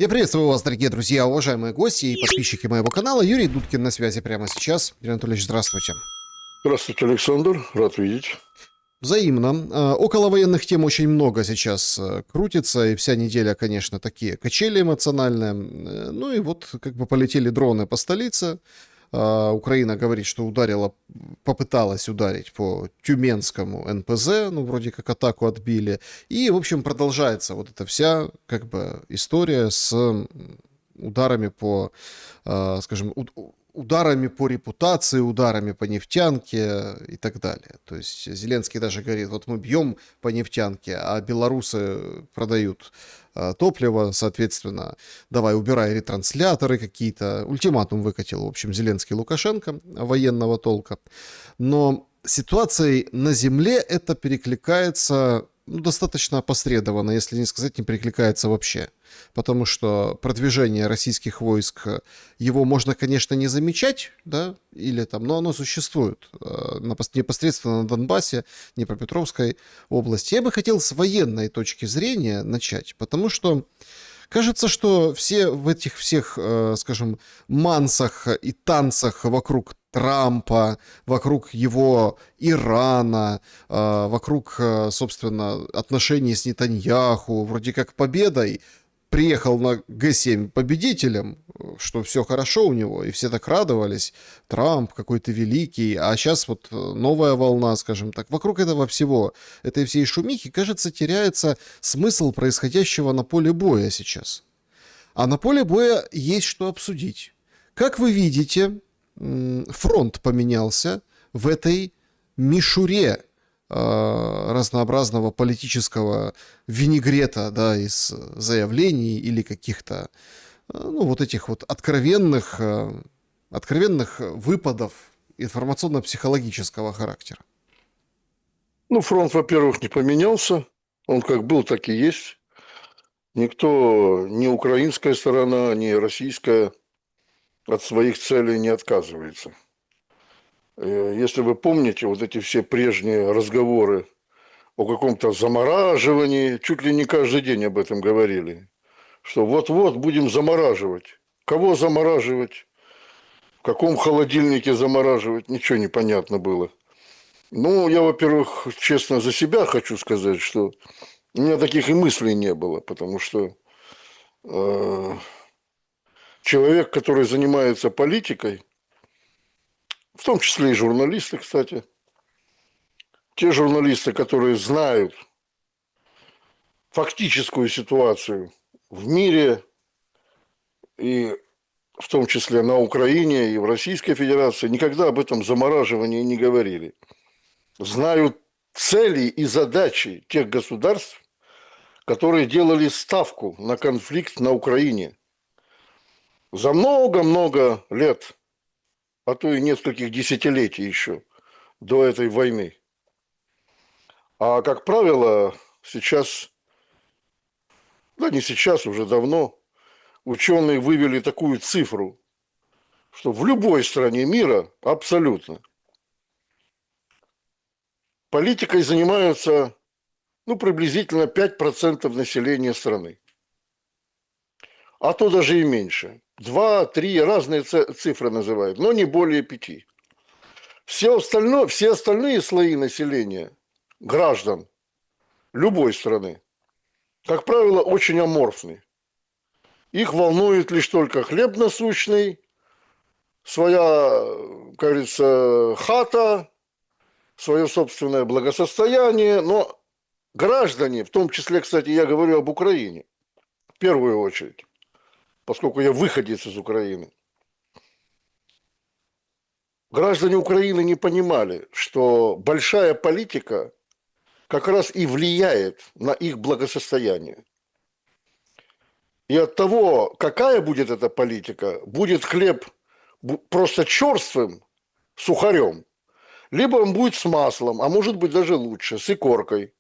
Я приветствую вас, дорогие друзья, уважаемые гости и подписчики моего канала. Юрий Дудкин на связи прямо сейчас. Юрий Анатольевич, здравствуйте. Здравствуйте, Александр. Рад видеть. Взаимно. Около военных тем очень много сейчас крутится, и вся неделя, конечно, такие качели эмоциональные. Ну и вот как бы полетели дроны по столице. Украина говорит, что попыталась ударить по Тюменскому НПЗ, ну, вроде как атаку отбили. И, в общем, продолжается вот эта вся, как бы, история с ударами по, скажем, ударами по репутации, ударами по нефтянке и так далее. То есть Зеленский даже говорит, вот мы бьем по нефтянке, а белорусы продают топливо, соответственно, давай убирай ретрансляторы какие-то. Ультиматум выкатил, в общем, Зеленский Лукашенко военного толка. Но ситуацией на земле это перекликается достаточно опосредованно, если не сказать, не перекликается вообще. Потому что продвижение российских войск, его можно, конечно, не замечать, да, или там, но оно существует непосредственно на Донбассе, Днепропетровской области. Я бы хотел с военной точки зрения начать, потому что кажется, что все в этих всех, скажем, мансах и танцах вокруг Трампа, вокруг его Ирана, вокруг, собственно, отношений с Нетаньяху, вроде как победой, приехал на Г7 победителем, что все хорошо у него, и все так радовались, Трамп какой-то великий, а сейчас вот новая волна, скажем так. Вокруг этого всего, этой всей шумихи, кажется, теряется смысл происходящего на поле боя сейчас. А на поле боя есть что обсудить. Как вы видите, фронт поменялся в этой мишуре разнообразного политического винегрета, да, из заявлений или каких-то, ну, вот этих вот откровенных выпадов информационно-психологического характера. Ну, фронт, во-первых, не поменялся. Он как был, так и есть. Никто, ни украинская сторона, ни российская от своих целей не отказывается. Если вы помните вот эти все прежние разговоры о каком-то замораживании, чуть ли не каждый день об этом говорили, что вот-вот будем замораживать. Кого замораживать? В каком холодильнике замораживать? Ничего не понятно было. Ну, я, во-первых, честно за себя хочу сказать, что у меня таких и мыслей не было, потому что человек, который занимается политикой, в том числе и журналисты, кстати, те журналисты, которые знают фактическую ситуацию в мире и в том числе на Украине и в Российской Федерации, никогда об этом замораживании не говорили. Знают цели и задачи тех государств, которые делали ставку на конфликт на Украине за много-много лет, а то и нескольких десятилетий еще до этой войны. А, как правило, сейчас, да не сейчас, уже давно, ученые вывели такую цифру, что в любой стране мира абсолютно политикой занимаются, ну, приблизительно 5% населения страны. А то даже и меньше. 2, 3, разные цифры называют, но не более 5. Все остальные слои населения, граждан любой страны, как правило, очень аморфны. Их волнует лишь только хлеб насущный, своя, как говорится, хата, свое собственное благосостояние. Но граждане, в том числе, кстати, я говорю об Украине, в первую очередь, поскольку я выходец из Украины, граждане Украины не понимали, что большая политика как раз и влияет на их благосостояние. И от того, какая будет эта политика, будет хлеб просто черствым, сухарем, либо он будет с маслом, а может быть даже лучше, с икоркой.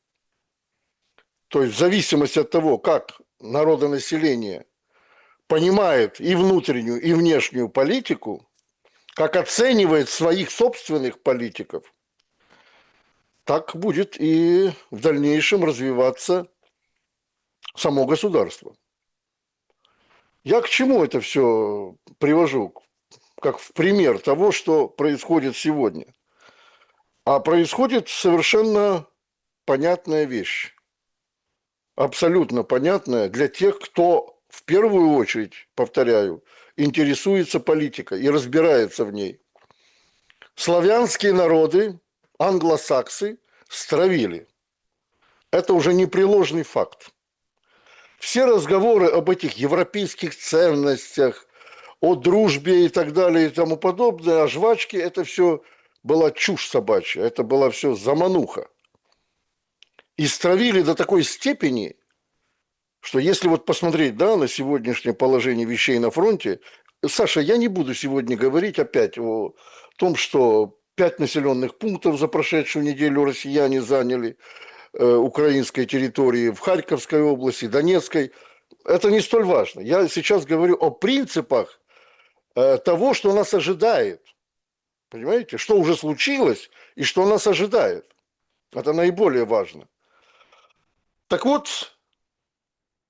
То есть в зависимости от того, как народонаселение понимает и внутреннюю, и внешнюю политику, как оценивает своих собственных политиков, так будет и в дальнейшем развиваться само государство. Я к чему это все привожу? Как в пример того, что происходит сегодня. А происходит совершенно понятная вещь. Абсолютно понятная для тех, кто в первую очередь, повторяю, интересуется политикой и разбирается в ней. Славянские народы, англосаксы, стравили. Это уже непреложный факт. Все разговоры об этих европейских ценностях, о дружбе и так далее и тому подобное, о жвачке, это все была чушь собачья, это была все замануха. И стравили до такой степени, что если вот посмотреть, да, на сегодняшнее положение вещей на фронте, Саша, я не буду сегодня говорить опять о том, что 5 населенных пунктов за прошедшую неделю россияне заняли украинской территории, в Харьковской области, Донецкой. Это не столь важно. Я сейчас говорю о принципах того, что нас ожидает. Понимаете? Что уже случилось и что нас ожидает. Это наиболее важно. Так вот,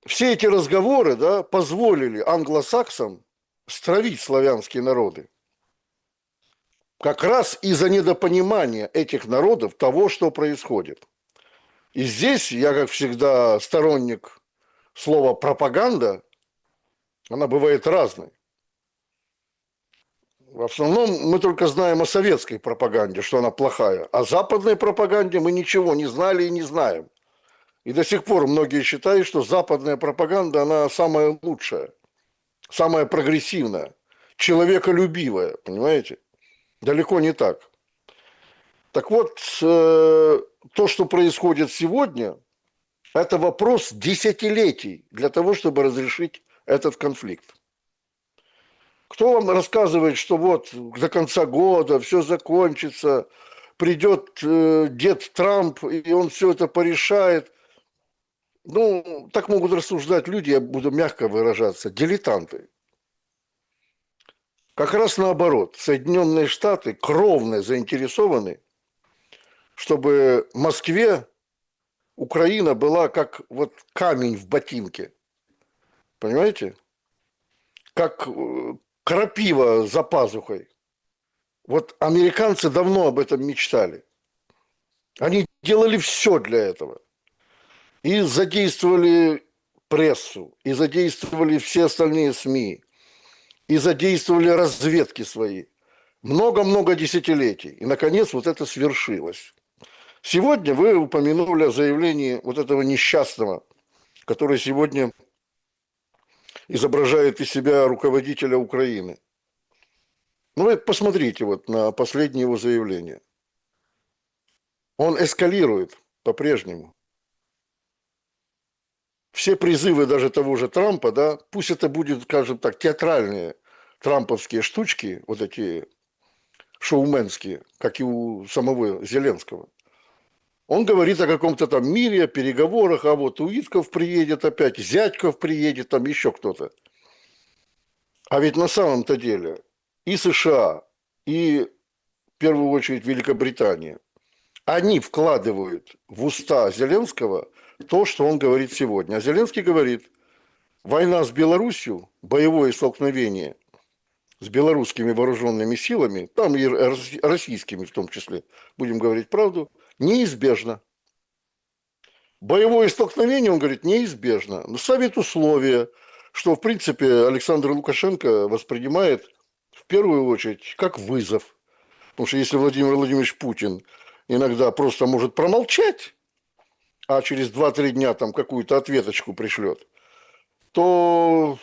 все эти разговоры, да, позволили англосаксам стравить славянские народы. Как раз из-за недопонимания этих народов того, что происходит. И здесь я, как всегда, сторонник слова пропаганда, она бывает разной. В основном мы только знаем о советской пропаганде, что она плохая. О западной пропаганде мы ничего не знали и не знаем. И до сих пор многие считают, что западная пропаганда, она самая лучшая, самая прогрессивная, человеколюбивая, понимаете? Далеко не так. Так вот, то, что происходит сегодня, это вопрос десятилетий для того, чтобы разрешить этот конфликт. Кто вам рассказывает, что вот до конца года все закончится, придет дед Трамп, и он все это порешает? Ну, так могут рассуждать люди, я буду мягко выражаться, дилетанты. Как раз наоборот, Соединенные Штаты кровно заинтересованы, чтобы Москве Украина была как вот камень в ботинке. Понимаете? Как крапива за пазухой. Вот американцы давно об этом мечтали. Они делали все для этого. И задействовали прессу, и задействовали все остальные СМИ, и задействовали разведки свои. Много-много десятилетий. И, наконец, вот это свершилось. Сегодня вы упомянули о заявлении вот этого несчастного, который сегодня изображает из себя руководителя Украины. Ну, вы посмотрите вот на последнее его заявление. Он эскалирует по-прежнему. Все призывы даже того же Трампа, да, пусть это будет, скажем так, театральные трамповские штучки, вот эти шоуменские, как и у самого Зеленского. Он говорит о каком-то там мире, о переговорах, а вот Уитков приедет опять, Зятьков приедет, там еще кто-то. А ведь на самом-то деле и США, и в первую очередь Великобритания, они вкладывают в уста Зеленского то, что он говорит сегодня. А Зеленский говорит, война с Белоруссией, боевое столкновение с белорусскими вооруженными силами, там и российскими в том числе, будем говорить правду, неизбежно. Боевое столкновение, он говорит, неизбежно. Но ставит условия, что, в принципе, Александр Лукашенко воспринимает в первую очередь как вызов. Потому что если Владимир Владимирович Путин иногда просто может промолчать, а через 2-3 дня там какую-то ответочку пришлет, то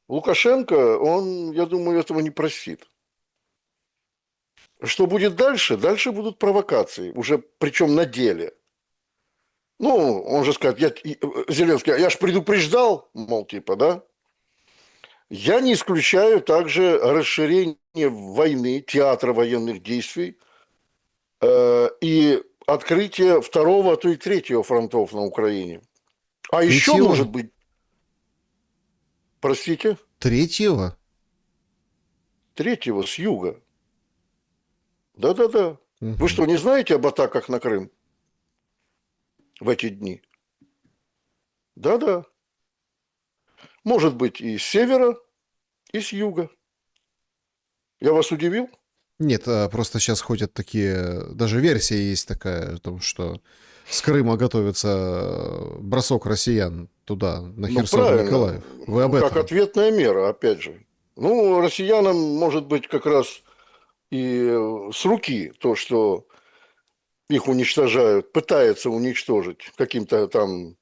Лукашенко, он, я думаю, этого не простит. Что будет дальше? Дальше будут провокации, уже причем на деле. Ну, он же скажет, Зеленский, я ж предупреждал, мол, типа, да? Я не исключаю также расширение войны, театра военных действий и открытие второго, а то и третьего фронтов на Украине. А еще, Третьего? может быть, простите, Третьего? третьего с юга. Да-да-да. Вы Мгм. что, не знаете об атаках на Крым в эти дни? Да-да. Может быть, и с севера, и с юга. Я вас удивил? Нет, просто сейчас ходят такие, даже версия есть такая о том, что с Крыма готовится бросок россиян туда, на Ну, Херсон и правильно. Николаев. Вы об Как этом? ответная мера, опять же. Ну, россиянам, может быть, как раз и с руки то, что их уничтожают, пытаются уничтожить каким-то там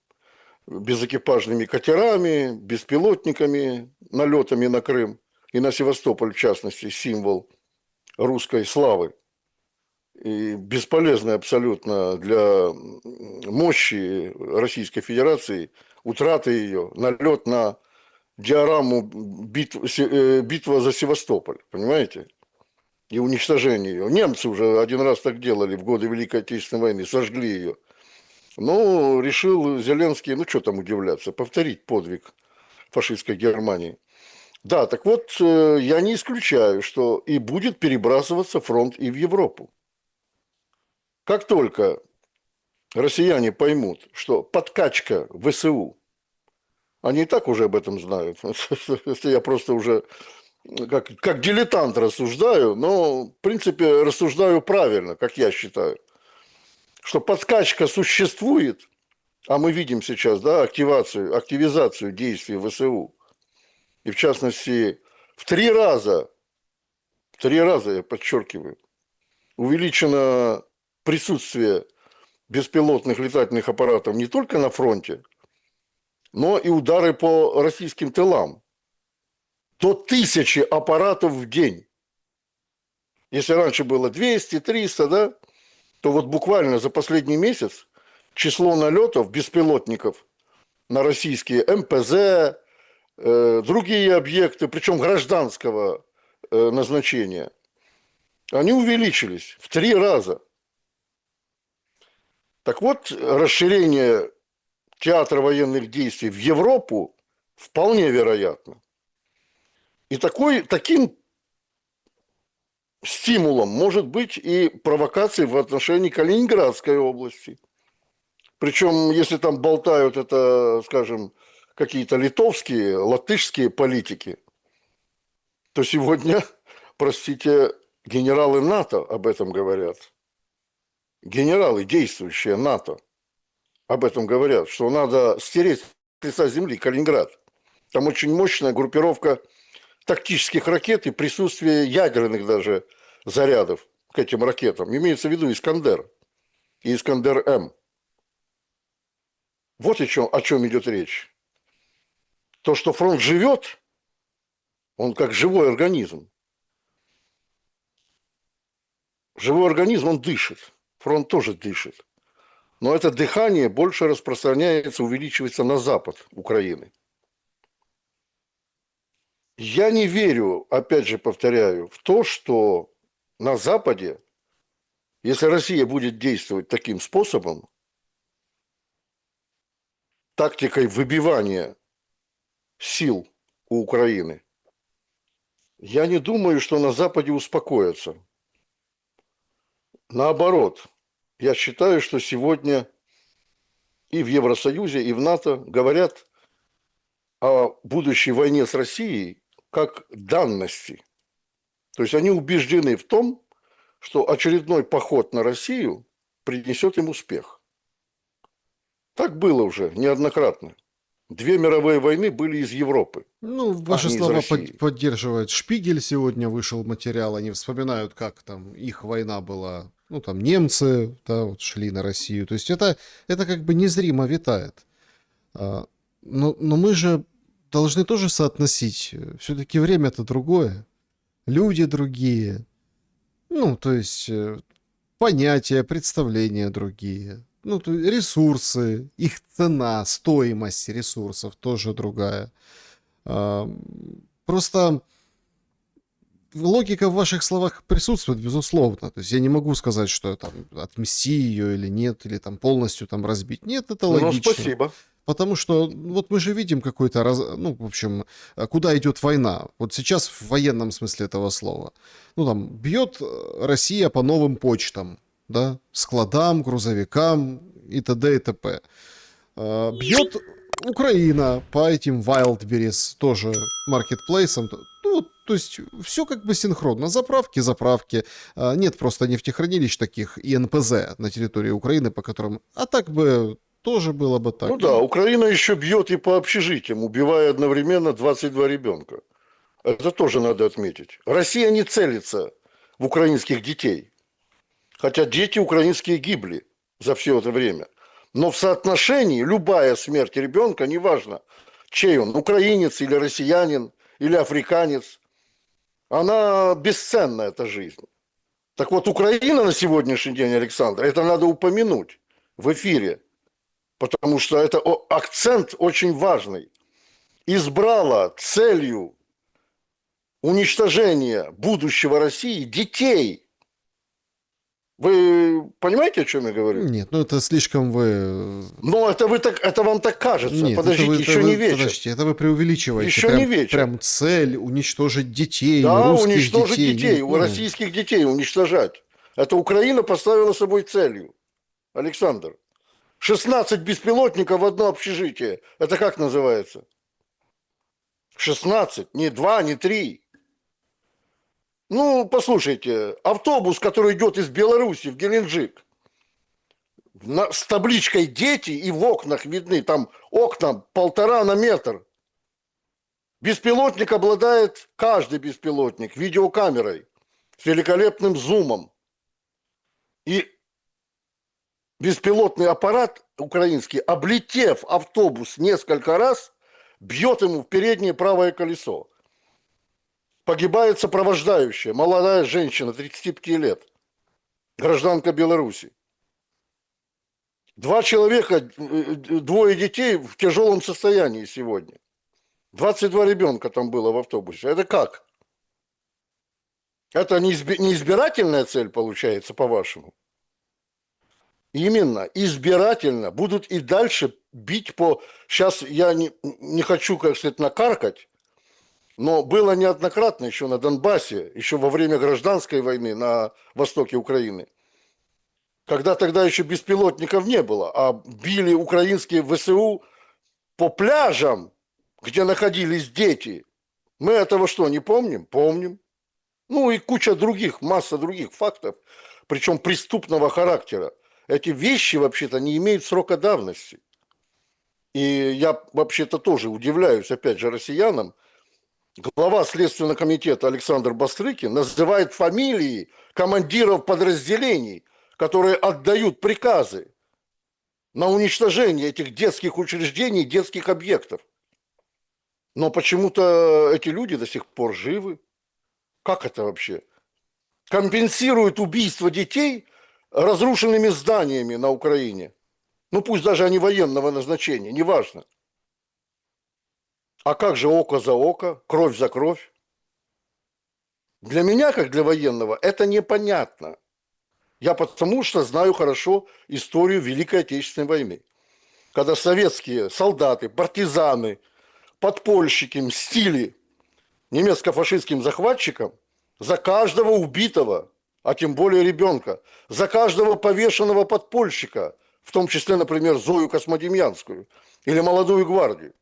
безэкипажными катерами, беспилотниками, налетами на Крым и на Севастополь, в частности, символ русской славы. И бесполезно абсолютно для мощи Российской Федерации, утраты ее, налет на диораму битва за Севастополь, понимаете? И уничтожение ее. Немцы уже один раз так делали в годы Великой Отечественной войны, сожгли ее. Но решил Зеленский, ну что там удивляться, повторить подвиг фашистской Германии. Да, так вот, я не исключаю, что и будет перебрасываться фронт и в Европу. Как только россияне поймут, что подкачка ВСУ, они и так уже об этом знают, это я просто уже как дилетант рассуждаю, но, в принципе, рассуждаю правильно, как я считаю, что подкачка существует, а мы видим сейчас, да, активизацию действий ВСУ, и в частности, в три раза, я подчеркиваю, увеличено присутствие беспилотных летательных аппаратов не только на фронте, но и удары по российским тылам. До 1000 аппаратов в день. Если раньше было 200, 300, да, то вот буквально за последний месяц число налетов беспилотников на российские МПЗ, другие объекты, причем гражданского назначения, они увеличились в 3 раза. Так вот, расширение театра военных действий в Европу вполне вероятно. И таким стимулом может быть и провокация в отношении Калининградской области. Причем, если там болтают это, скажем, какие-то литовские, латышские политики, то сегодня, простите, генералы НАТО об этом говорят. Генералы, действующие НАТО, об этом говорят, что надо стереть с лица земли Калининград. Там очень мощная группировка тактических ракет и присутствие ядерных даже зарядов к этим ракетам. Имеется в виду Искандер и Искандер-М. Вот о чем идет речь. То, что фронт живет, он как живой организм. Живой организм, он дышит. Фронт тоже дышит. Но это дыхание больше распространяется, увеличивается на запад Украины. Я не верю, опять же повторяю, в то, что на Западе, если Россия будет действовать таким способом, тактикой выбивания сил у Украины, я не думаю, что на Западе успокоятся. Наоборот, я считаю, что сегодня и в Евросоюзе, и в НАТО говорят о будущей войне с Россией как данности. То есть они убеждены в том, что очередной поход на Россию принесет им успех. Так было уже неоднократно. 2 мировые войны были из Европы, Ну, а ваши не из слова России. поддерживает Шпигель, сегодня вышел материал, они вспоминают, как там их война была, ну, там немцы, да, вот шли на Россию, то есть это как бы незримо витает. А, но мы же должны тоже соотносить, все-таки время-то другое, люди другие, ну, то есть понятия, представления другие, ну, ресурсы, их цена, стоимость ресурсов тоже другая. А, Просто логика в ваших словах присутствует, безусловно. То есть я не могу сказать, что там отмести ее или нет, или там полностью там разбить. Нет, это Ну, логично. спасибо. Потому что вот мы же видим какой-то, ну, в общем, куда идет война. Вот сейчас в военном смысле этого слова. Ну, там, бьет Россия по новым почтам, да, складам, грузовикам и т.д. и т.п. Бьет Украина по этим Wildberries, тоже маркетплейсам, То есть все как бы синхронно. Заправки. Нет просто нефтехранилищ таких и НПЗ на территории Украины, по которым... А так бы тоже было бы так. Ну да, Украина еще бьет и по общежитиям, убивая одновременно 22 ребенка. Это тоже надо отметить. Россия не целится в украинских детей. Хотя дети украинские гибли за все это время. Но в соотношении любая смерть ребенка, неважно, чей он, украинец или россиянин, или африканец, она бесценна, эта жизнь. Так вот, Украина на сегодняшний день, Александр, это надо упомянуть в эфире, потому что это акцент очень важный. Избрала целью уничтожения будущего России детей. Вы понимаете, о чем я говорю? Нет, ну это слишком вы... Но это, это вам так кажется. Нет, Подождите, еще не вечер. Подождите, это вы преувеличиваете. Еще прям, не вечер. Прям цель уничтожить детей, Да, русских уничтожить детей, Ну, российских детей уничтожать. Это Украина поставила собой целью. Александр, 16 беспилотников в одно общежитие. Это как называется? 16, не 2, не 3. Ну, послушайте, автобус, который идет из Беларуси в Геленджик, с табличкой «Дети» и в окнах видны, там окна 1,5 на метр. Беспилотник обладает, каждый беспилотник, видеокамерой с великолепным зумом. И беспилотный аппарат украинский, облетев автобус несколько раз, бьет ему в переднее правое колесо. Погибает сопровождающая, молодая женщина, 35 лет, гражданка Беларуси. 2 человека, 2 детей в тяжелом состоянии сегодня. 22 ребенка там было в автобусе. Это как? Это не избирательная цель получается, по-вашему? Именно, избирательно. Будут и дальше бить по... Сейчас я не хочу, как сказать, накаркать, но было неоднократно еще на Донбассе, еще во время гражданской войны на востоке Украины, когда тогда еще беспилотников не было, а били украинские ВСУ по пляжам, где находились дети. Мы этого что, не помним? Помним. Ну и куча других, масса других фактов, причем преступного характера. Эти вещи вообще-то не имеют срока давности. И я вообще-то тоже удивляюсь, опять же, россиянам. Глава Следственного комитета Александр Бастрыкин называет фамилии командиров подразделений, которые отдают приказы на уничтожение этих детских учреждений, детских объектов. Но почему-то эти люди до сих пор живы. Как это вообще? Компенсируют убийство детей разрушенными зданиями на Украине. Ну пусть даже они военного назначения, неважно. А как же око за око, кровь за кровь? Для меня, как для военного, это непонятно. Я потому что знаю хорошо историю Великой Отечественной войны. Когда советские солдаты, партизаны, подпольщики мстили немецко-фашистским захватчикам за каждого убитого, а тем более ребенка, за каждого повешенного подпольщика, в том числе, например, Зою Космодемьянскую или Молодую гвардию.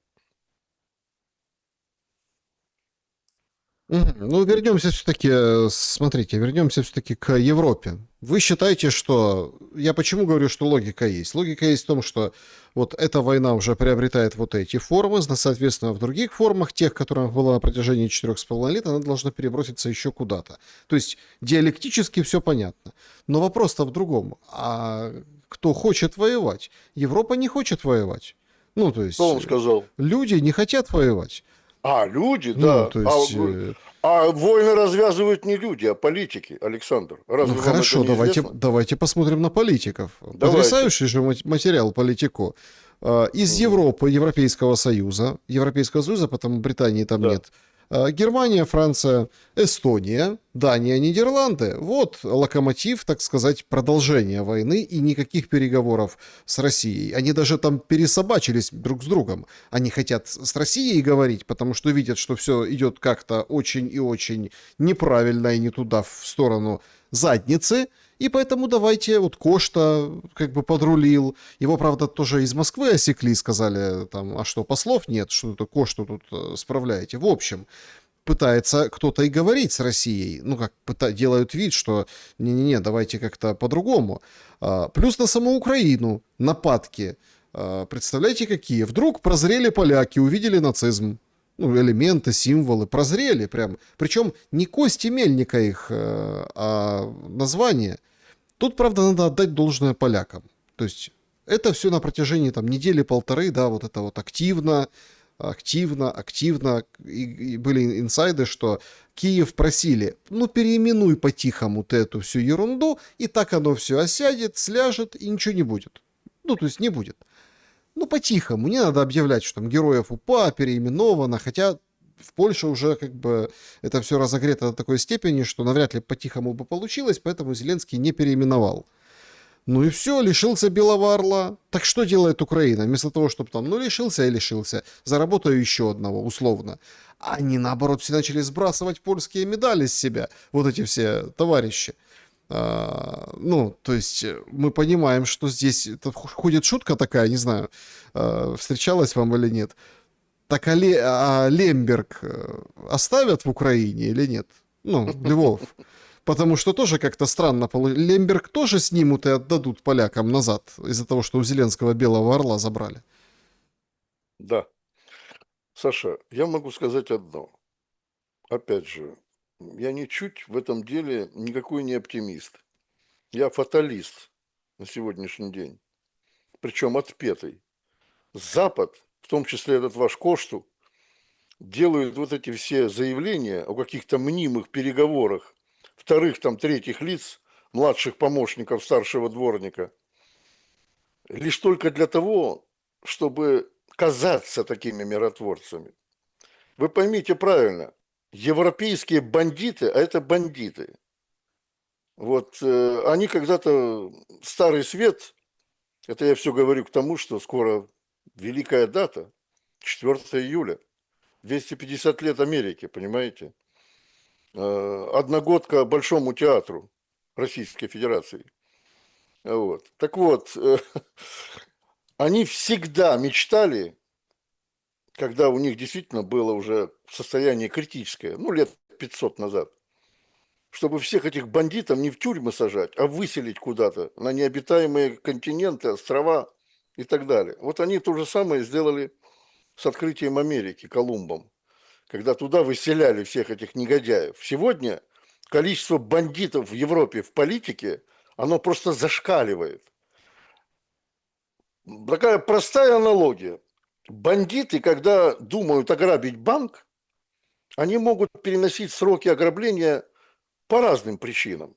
Ну, вернемся все-таки, смотрите, вернемся все-таки к Европе. Вы считаете, что... Я почему говорю, что логика есть? Логика есть в том, что вот эта война уже приобретает вот эти формы, соответственно, в других формах, тех, которых было на протяжении 4,5 лет, она должна переброситься еще куда-то. То есть диалектически все понятно. Но вопрос-то в другом. А кто хочет воевать? Европа не хочет воевать. Ну, то есть... Что он сказал? Люди не хотят воевать. А, люди, да. Ну, то есть... А войны развязывают не люди, а политики, Александр. Разве Ну вам хорошо, это не известно? давайте посмотрим на политиков. Давайте. Потрясающий же материал Политико. Из Европы, Европейского Союза, потому Британии там Да. нет. Германия, Франция, Эстония, Дания, Нидерланды. Вот локомотив, так сказать, продолжения войны и никаких переговоров с Россией. Они даже там пересобачились друг с другом. Они хотят с Россией говорить, потому что видят, что все идет как-то очень и очень неправильно и не туда, в сторону задницы. И поэтому давайте, вот Кошта как бы подрулил. Его, правда, тоже из Москвы осекли, сказали, там, а что, послов нет, что-то Кошту тут справляете. В общем, пытается кто-то и говорить с Россией. Ну, как делают вид, что не-не-не, давайте как-то по-другому. Плюс на саму Украину нападки. Представляете, какие? Вдруг прозрели поляки, увидели нацизм. Ну, элементы, символы, прозрели прям. Причем не кости мельника их, а название. Тут, правда, надо отдать должное полякам. То есть это все на протяжении там недели-полторы, да, вот это вот активно. И были инсайды, что Киев просили, ну, переименуй по-тихому ты эту всю ерунду, и так оно все осядет, сляжет, и ничего не будет. Ну, то есть не будет. Ну, по-тихому, не надо объявлять, что там героев УПА переименовано, хотя в Польше уже как бы это все разогрето до такой степени, что навряд ли по-тихому бы получилось, поэтому Зеленский не переименовал. Ну и все, лишился Белого Орла. Так что делает Украина? Вместо того, чтобы там, ну лишился и лишился, заработаю еще одного, условно. Они, наоборот, все начали сбрасывать польские медали с себя, вот эти все товарищи. Ну, то есть мы понимаем, что здесь ходит шутка такая, не знаю, встречалась вам или нет. Так Лемберг оставят в Украине или нет? Ну, Львов. Потому что тоже как-то странно. Лемберг тоже снимут и отдадут полякам назад из-за того, что у Зеленского Белого Орла забрали. Да. Саша, я могу сказать одно. Опять же, я ничуть в этом деле никакой не оптимист. Я фаталист на сегодняшний день. Причем отпетый. Запад, в том числе этот ваш Кошту, делают вот эти все заявления о каких-то мнимых переговорах вторых, там, третьих лиц, младших помощников старшего дворника, лишь только для того, чтобы казаться такими миротворцами. Вы поймите правильно, европейские бандиты, а это бандиты. Вот они когда-то, Старый Свет, это я все говорю к тому, что скоро великая дата, 4 июля, 250 лет Америки, понимаете? Одногодка Большому театру Российской Федерации. Вот. Так вот, они всегда мечтали, когда у них действительно было уже состояние критическое, ну, лет 500 назад, чтобы всех этих бандитов не в тюрьмы сажать, а выселить куда-то на необитаемые континенты, острова и так далее. Вот они то же самое сделали с открытием Америки, Колумбом, когда туда выселяли всех этих негодяев. Сегодня количество бандитов в Европе в политике, оно просто зашкаливает. Такая простая аналогия. Бандиты, когда думают ограбить банк, они могут переносить сроки ограбления по разным причинам.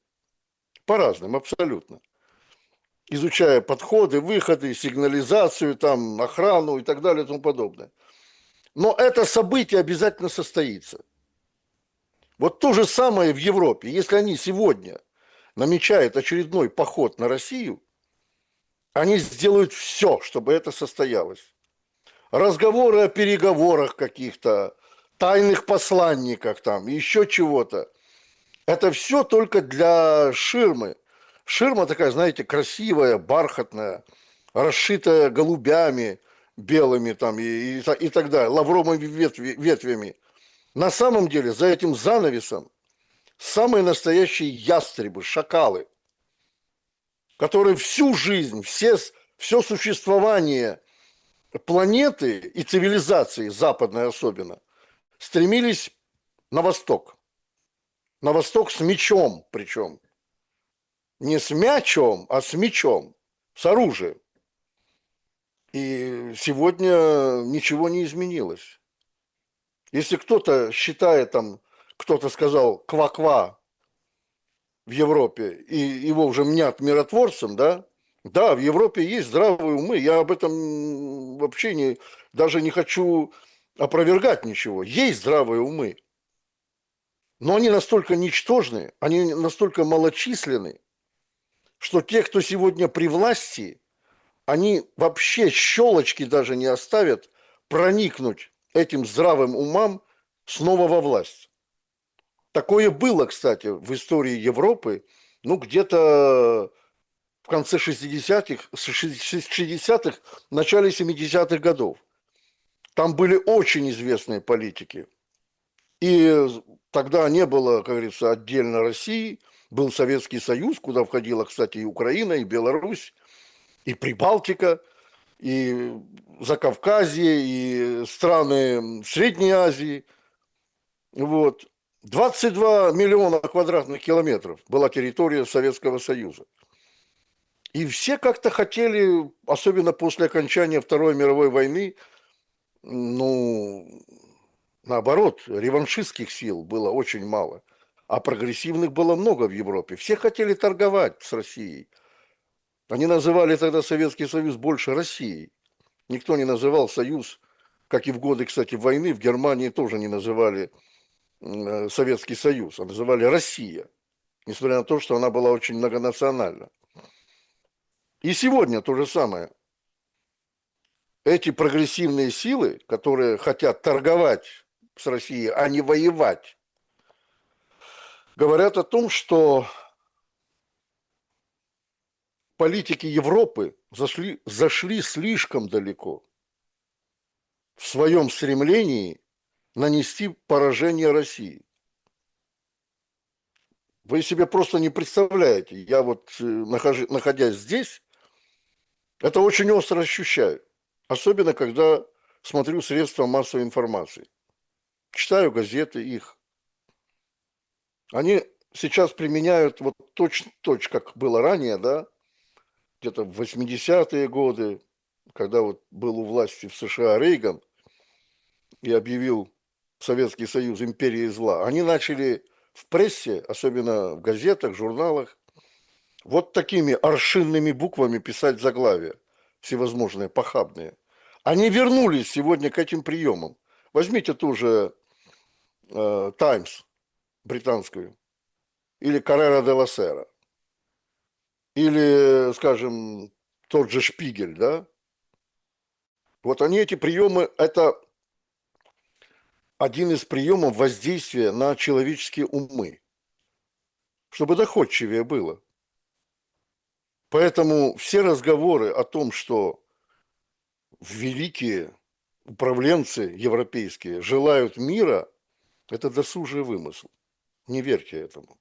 По разным, абсолютно. Изучая подходы, выходы, сигнализацию, там, охрану и так далее и тому подобное. Но это событие обязательно состоится. Вот то же самое в Европе. Если они сегодня намечают очередной поход на Россию, они сделают все, чтобы это состоялось. Разговоры о переговорах каких-то, тайных посланниках там, еще чего-то. Это все только для ширмы. Ширма такая, знаете, красивая, бархатная, расшитая голубями белыми там и так далее, лавровыми ветвями. На самом деле за этим занавесом самые настоящие ястребы, шакалы, которые всю жизнь, все существование планеты и цивилизации, западной особенно, стремились на восток. На восток с мечом причем. Не с мячом, а с мечом, с оружием. И сегодня ничего не изменилось. Если кто-то считает, там, кто-то сказал ква-ква в Европе, и его уже мнят миротворцем, да, да, в Европе есть здравые умы, я об этом вообще даже не хочу опровергать ничего. Есть здравые умы, но они настолько ничтожны, они настолько малочисленны, что те, кто сегодня при власти, они вообще щелочки даже не оставят проникнуть этим здравым умам снова во власть. Такое было, кстати, в истории Европы, ну, где-то в конце 60-х, начале 70-х годов. Там были очень известные политики. И тогда не было, как говорится, отдельно России, был Советский Союз, куда входила, кстати, и Украина, и Беларусь, и Прибалтика, и Закавказье, и страны Средней Азии. Вот. 22 миллиона квадратных километров была территория Советского Союза. И все как-то хотели, особенно после окончания Второй мировой войны, ну, наоборот, реваншистских сил было очень мало, а прогрессивных было много в Европе. Все хотели торговать с Россией. Они называли тогда Советский Союз больше Россией. Никто не называл Союз, как и в годы, кстати, войны, в Германии тоже не называли Советский Союз, а называли Россия, несмотря на то, что она была очень многонациональна. И сегодня то же самое. Эти прогрессивные силы, которые хотят торговать с Россией, а не воевать, говорят о том, что политики Европы зашли слишком далеко в своем стремлении нанести поражение России. Вы себе просто не представляете. Я вот, находясь здесь, это очень остро ощущаю. Особенно, когда смотрю средства массовой информации. Читаю газеты их. Они сейчас применяют вот точно, как было ранее, да, где-то в 80-е годы, когда вот был у власти в США Рейган и объявил Советский Союз империей зла. Они начали в прессе, особенно в газетах, журналах, вот такими аршинными буквами писать заглавия, всевозможные, похабные. Они вернулись сегодня к этим приемам. Возьмите ту же «Таймс» британскую, или «Каррера де ла Сера», или, скажем, тот же «Шпигель», да? Вот они, эти приемы, это один из приемов воздействия на человеческие умы, чтобы доходчивее было. Поэтому все разговоры о том, что великие управленцы европейские желают мира, это досужий вымысел. Не верьте этому.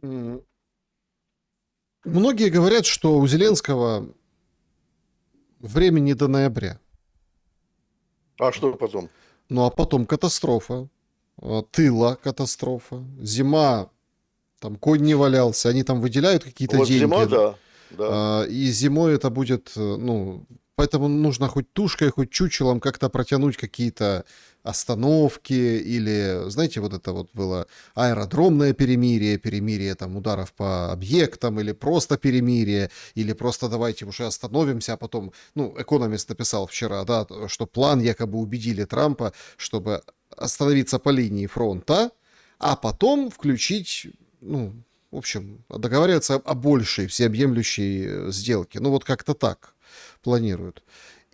М, Многие говорят, что у Зеленского времени до ноября. А что потом? Ну а потом катастрофа. Тыла катастрофа. Зима, там конь не валялся. Они там выделяют какие-то Вот зима, деньги. да, да. И зимой это будет, ну, поэтому нужно хоть тушкой, хоть чучелом как-то протянуть какие-то остановки или, знаете, вот это вот было аэродромное перемирие, перемирие там ударов по объектам или просто перемирие, или просто давайте уже остановимся, а потом, ну, Экономист написал вчера, да, что план якобы убедили Трампа, чтобы остановиться по линии фронта, а потом включить, ну, в общем, договариваться о большей всеобъемлющей сделке. Ну, вот как-то так планируют.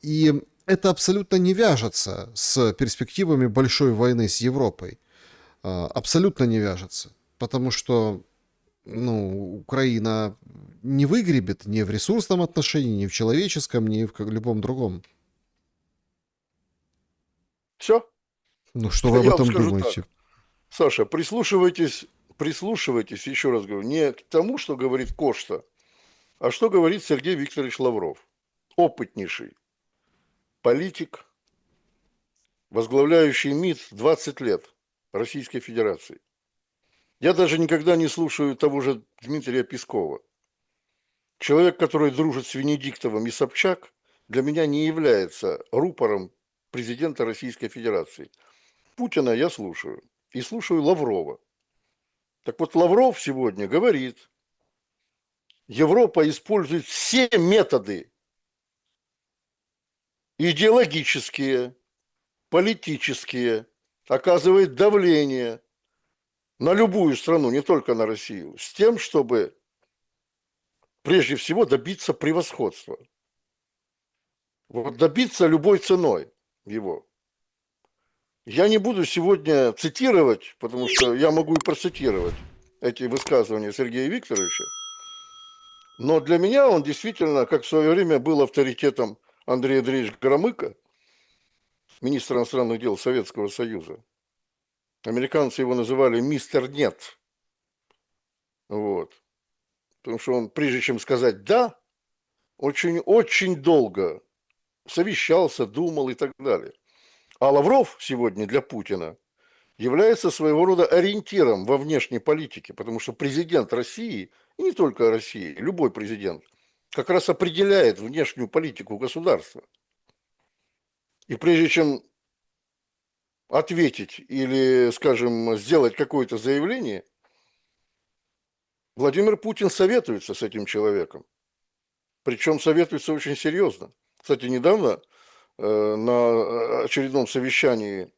И это абсолютно не вяжется с перспективами большой войны с Европой. Абсолютно не вяжется. Потому что, ну, Украина не выгребет ни в ресурсном отношении, ни в человеческом, ни в любом другом. Все? Ну, что вы об Я вам этом скажу думаете? так. Саша, прислушивайтесь, еще раз говорю, не к тому, что говорит Кошта, а что говорит Сергей Викторович Лавров. Опытнейший политик, возглавляющий МИД 20 лет Российской Федерации. Я даже никогда не слушаю того же Дмитрия Пескова. Человек, который дружит с Венедиктовым и Собчак, для меня не является рупором президента Российской Федерации. Путина я слушаю. И слушаю Лаврова. Так вот, Лавров сегодня говорит, Европа использует все методы идеологические, политические, оказывает давление на любую страну, не только на Россию, с тем, чтобы прежде всего добиться превосходства. Вот добиться любой ценой его. Я не буду сегодня цитировать, потому что я могу и процитировать эти высказывания Сергея Викторовича, но для меня он действительно, как в свое время был авторитетом Андрея Андреевича Громыка, министр иностранных дел Советского Союза. Американцы его называли «Мистер Нет». Вот. Потому что он, прежде чем сказать «да», очень долго совещался, думал и так далее. А Лавров сегодня для Путина является своего рода ориентиром во внешней политике, потому что президент России, и не только России, любой президент, как раз определяет внешнюю политику государства. И прежде чем ответить или, скажем, сделать какое-то заявление, Владимир Путин советуется с этим человеком. Причем советуется очень серьезно. Кстати, недавно на очередном совещании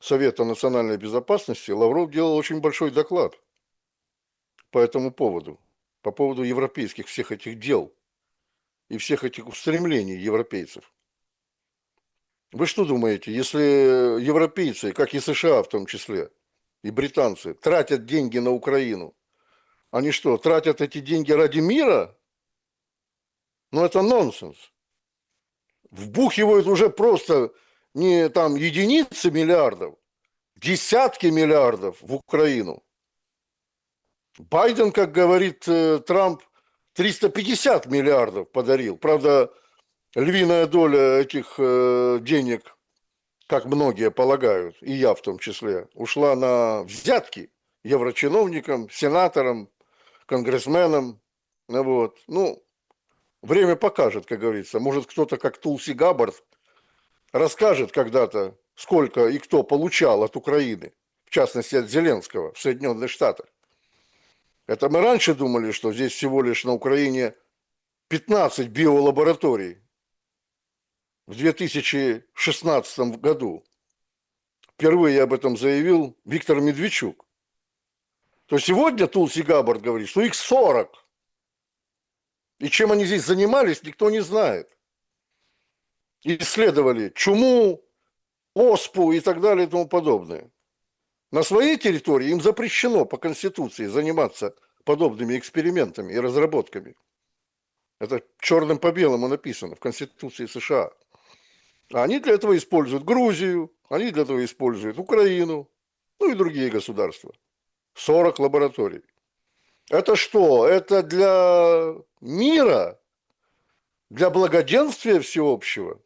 Совета национальной безопасности Лавров делал очень большой доклад по этому поводу, по поводу европейских всех этих дел и всех этих устремлений европейцев. Вы что думаете, если европейцы, как и США в том числе, и британцы, тратят деньги на Украину, они что, тратят эти деньги ради мира? Ну, это нонсенс. Вбухивают уже просто не там единицы миллиардов, десятки миллиардов в Украину. Байден, как говорит Трамп, 350 миллиардов подарил. Правда, львиная доля этих денег, как многие полагают, и я в том числе, ушла на взятки еврочиновникам, сенаторам, конгрессменам. Вот. Ну, время покажет, как говорится. Может, кто-то, как Тулси Габбард, расскажет когда-то, сколько и кто получал от Украины, в частности, от Зеленского в Соединенных Штатах. Это мы раньше думали, что здесь всего лишь на Украине 15 биолабораторий в 2016 году. Впервые об этом заявил Виктор Медведчук. То сегодня Тулси Габбард говорит, что их 40. И чем они здесь занимались, никто не знает. Исследовали чуму, оспу и так далее и тому подобное. На своей территории им запрещено по Конституции заниматься подобными экспериментами и разработками. Это черным по белому написано в Конституции США. А они для этого используют Грузию, они для этого используют Украину, ну и другие государства. 40 лабораторий. Это что? Это для мира, для благоденствия всеобщего?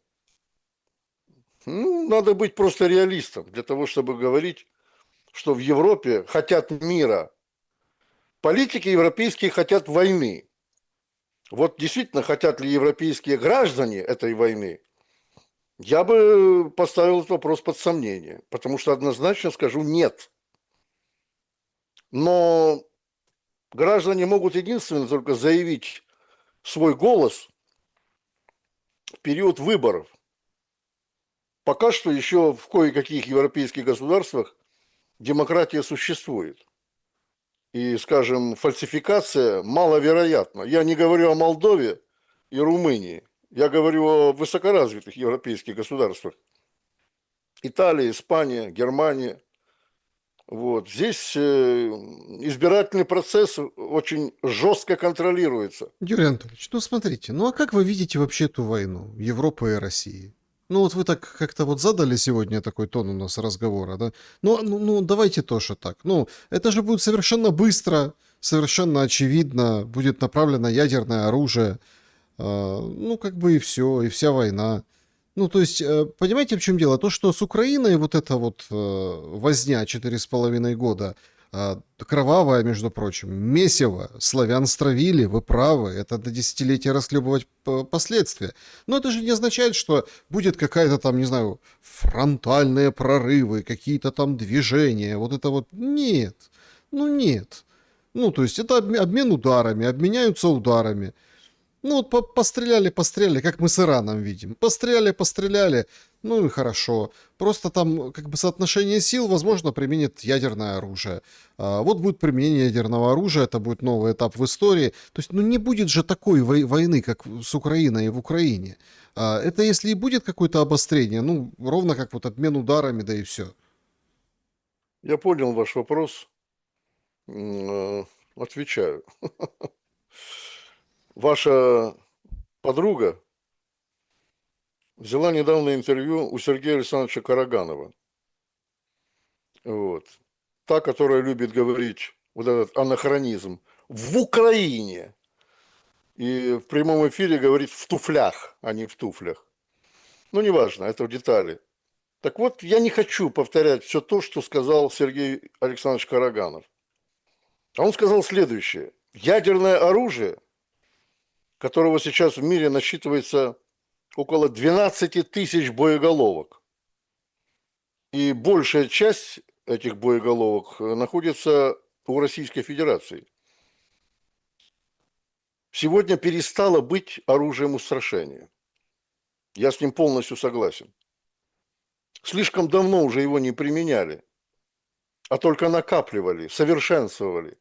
Ну, надо быть просто реалистом для того, чтобы говорить, что в Европе хотят мира. Политики европейские хотят войны. Вот действительно хотят ли европейские граждане этой войны? Я бы поставил этот вопрос под сомнение, потому что однозначно скажу нет. Но граждане могут единственно только заявить свой голос в период выборов. Пока что еще в кое-каких европейских государствах демократия существует. И, скажем, фальсификация маловероятна. Я не говорю о Молдове и Румынии. Я говорю о высокоразвитых европейских государствах. Италия, Испания, Германия. Вот. Здесь избирательный процесс очень жестко контролируется. Юрий Анатольевич, ну смотрите, ну а как вы видите вообще эту войну Европы и России? Ну вот вы так как-то вот задали сегодня такой тон у нас разговора, да? Ну, давайте тоже так. Ну, это же будет совершенно быстро, совершенно очевидно, будет направлено ядерное оружие. Ну, как бы и все, и вся война. Ну, то есть, понимаете, в чем дело? То, что с Украиной вот эта вот возня 4,5 года, кровавая, между прочим, месиво, славян стравили, вы правы, это до десятилетия расхлебывать последствия. Но это же не означает, что будет какая-то там, не знаю, фронтальные прорывы, какие-то там движения, вот это вот. Нет, ну нет. Ну, то есть, это обмен ударами, обменяются ударами. Ну, вот постреляли, как мы с Ираном видим. Постреляли, ну и хорошо. Просто там как бы соотношение сил, возможно, применит ядерное оружие. Вот будет применение ядерного оружия, это будет новый этап в истории. То есть, ну не будет же такой войны, как с Украиной и в Украине. Это если и будет какое-то обострение, ну, ровно как вот обмен ударами, да и все. Я понял ваш вопрос. Отвечаю. Ваша подруга взяла недавно интервью у Сергея Александровича Караганова. Вот. Та, которая любит говорить вот этот анахронизм в Украине. И в прямом эфире говорит в туфлях, а не в туфлях. Ну, неважно, это в детали. Так вот, я не хочу повторять все то, что сказал Сергей Александрович Караганов. А он сказал следующее. Ядерное оружие, которого сейчас в мире насчитывается около 12 тысяч боеголовок. И большая часть этих боеголовок находится у Российской Федерации. Сегодня перестало быть оружием устрашения. Я с ним полностью согласен. Слишком давно уже его не применяли, а только накапливали, совершенствовали.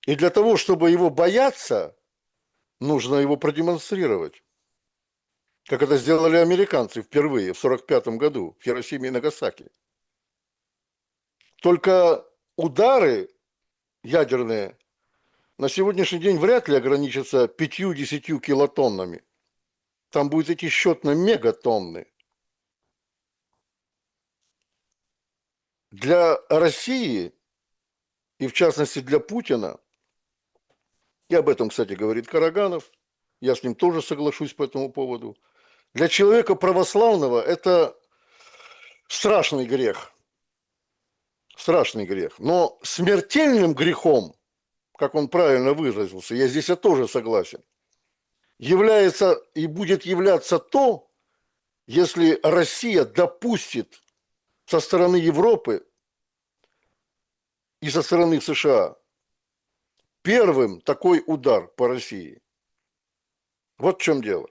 И для того, чтобы его бояться, нужно его продемонстрировать. Как это сделали американцы впервые в 1945 году в Хиросиме и Нагасаки. Только удары ядерные на сегодняшний день вряд ли ограничатся 5-10 килотоннами. Там будет идти счет на мегатонны. Для России, и в частности для Путина, и об этом, кстати, говорит Караганов, я с ним тоже соглашусь по этому поводу, для человека православного это страшный грех. Страшный грех. Но смертельным грехом, как он правильно выразился, я здесь тоже согласен, является и будет являться то, если Россия допустит со стороны Европы и со стороны США первым такой удар по России. Вот в чем дело.